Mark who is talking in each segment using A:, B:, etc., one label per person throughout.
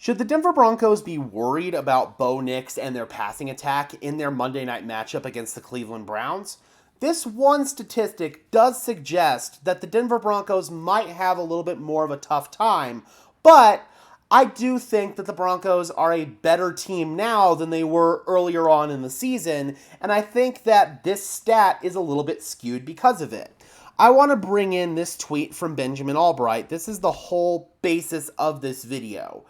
A: Should the Denver Broncos be worried about Bo Nix and their passing attack in their Monday night matchup against the Cleveland Browns? This one statistic does suggest that the Denver Broncos might have a little bit more of a tough time, but I do think that the Broncos are a better team now than they were earlier on in the season, and I think that this stat is a little bit skewed because of it. I want to bring in this tweet from Benjamin Albright. This is the whole basis of this video.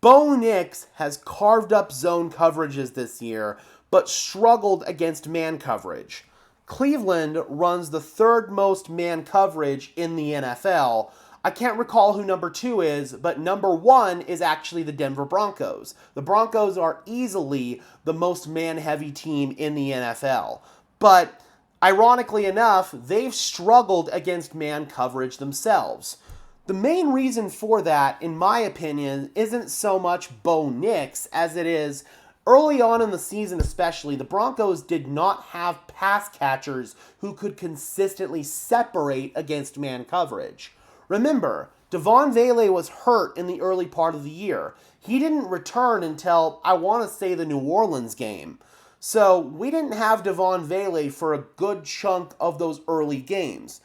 A: Bo Nix has carved up zone coverages this year, but struggled against man coverage. Cleveland runs the third most man coverage in the NFL. I can't recall who number 2 is, but number 1 is actually the Denver Broncos. The Broncos are easily the most man-heavy team in the NFL. But ironically enough, they've struggled against man coverage themselves. The main reason for that, in my opinion, isn't so much Bo Nix as it is early on in the season especially, the Broncos did not have pass catchers who could consistently separate against man coverage. Remember, Devon Vele was hurt in the early part of the year. He didn't return until, I want to say, the New Orleans game. So we didn't have Devon Vele for a good chunk of those early games.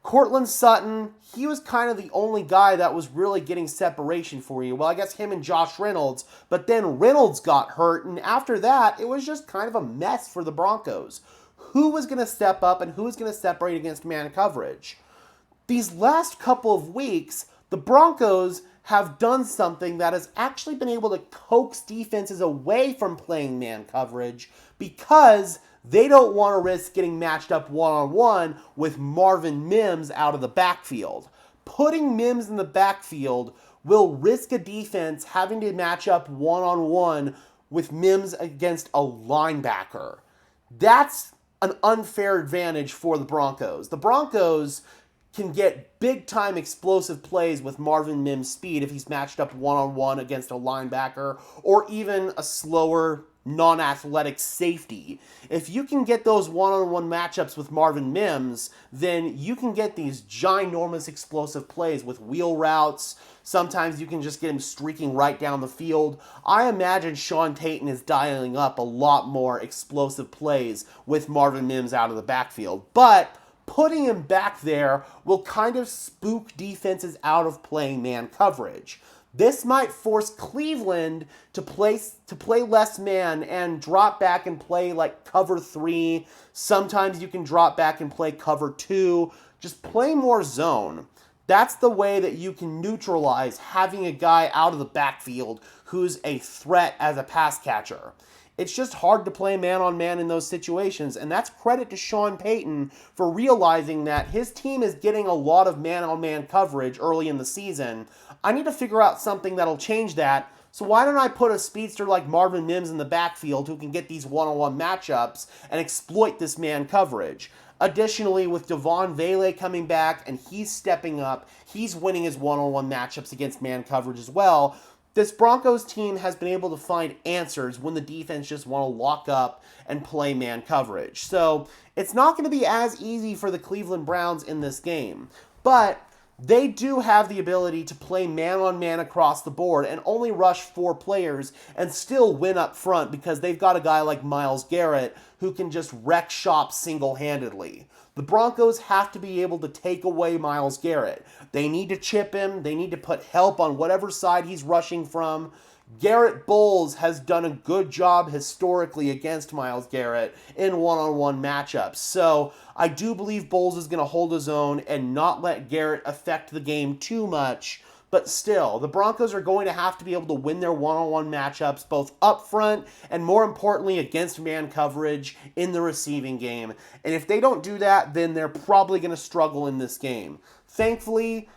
A: Courtland Sutton, he was kind of the only guy that was really getting separation for you. Well, I guess him and Josh Reynolds, but then Reynolds got hurt, and after that, it was just kind of a mess for the Broncos. Who was going to step up and who was going to separate against man coverage? These last couple of weeks, the Broncos have done something that has actually been able to coax defenses away from playing man coverage because they don't want to risk getting matched up one-on-one with Marvin Mims out of the backfield. Putting Mims in the backfield will risk a defense having to match up one-on-one with Mims against a linebacker. That's an unfair advantage for the Broncos. The Broncos can get big-time explosive plays with Marvin Mims' speed if he's matched up one-on-one against a linebacker or even a slower, non-athletic safety. If you can get those one-on-one matchups with Marvin Mims, then you can get these ginormous explosive plays with wheel routes. Sometimes you can just get him streaking right down the field. I imagine Sean Payton is dialing up a lot more explosive plays with Marvin Mims out of the backfield. But putting him back there will kind of spook defenses out of playing man coverage. This might force Cleveland to play less man and drop back and play like cover 3. Sometimes you can drop back and play cover 2. Just play more zone. That's the way that you can neutralize having a guy out of the backfield who's a threat as a pass catcher. It's just hard to play man-on-man in those situations, and that's credit to Sean Payton for realizing that his team is getting a lot of man-on-man coverage early in the season. I need to figure out something that'll change that, so why don't I put a speedster like Marvin Mims in the backfield who can get these one-on-one matchups and exploit this man coverage? Additionally, with Devon Vele coming back and he's stepping up, he's winning his one-on-one matchups against man coverage as well. This Broncos team has been able to find answers when the defense just want to lock up and play man coverage. So it's not going to be as easy for the Cleveland Browns in this game. But they do have the ability to play man-on-man across the board and only rush 4 players and still win up front because they've got a guy like Myles Garrett who can just wreck shop single-handedly. The Broncos have to be able to take away Myles Garrett. They need to chip him. They need to put help on whatever side he's rushing from. Garrett Bowles has done a good job historically against Myles Garrett in one-on-one matchups. So I do believe Bowles is going to hold his own and not let Garrett affect the game too much. But still, the Broncos are going to have to be able to win their one-on-one matchups both up front and, more importantly, against man coverage in the receiving game. And if they don't do that, then they're probably going to struggle in this game. Thankfully,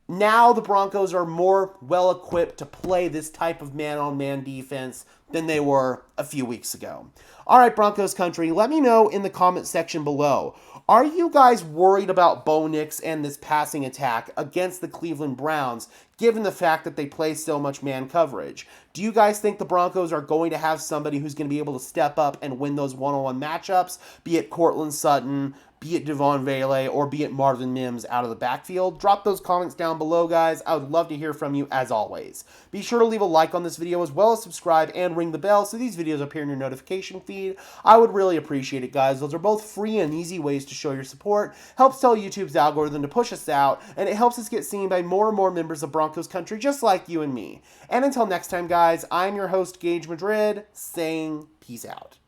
A: now the Broncos are more well-equipped to play this type of man-on-man defense than they were a few weeks ago. All right, Broncos country, let me know in the comment section below. Are you guys worried about Bo Nix and this passing attack against the Cleveland Browns, given the fact that they play so much man coverage? Do you guys think the Broncos are going to have somebody who's going to be able to step up and win those one-on-one matchups, be it Courtland Sutton, be it Devon Vele or be it Marvin Mims out of the backfield? Drop those comments down below, guys. I would love to hear from you as always. Be sure to leave a like on this video as well as subscribe and ring the bell so these videos appear in your notification feed. I would really appreciate it, guys. Those are both free and easy ways to show your support. Helps tell YouTube's algorithm to push us out, and it helps us get seen by more and more members of Broncos country just like you and me. And until next time, guys, I'm your host, Gage Madrid, saying peace out.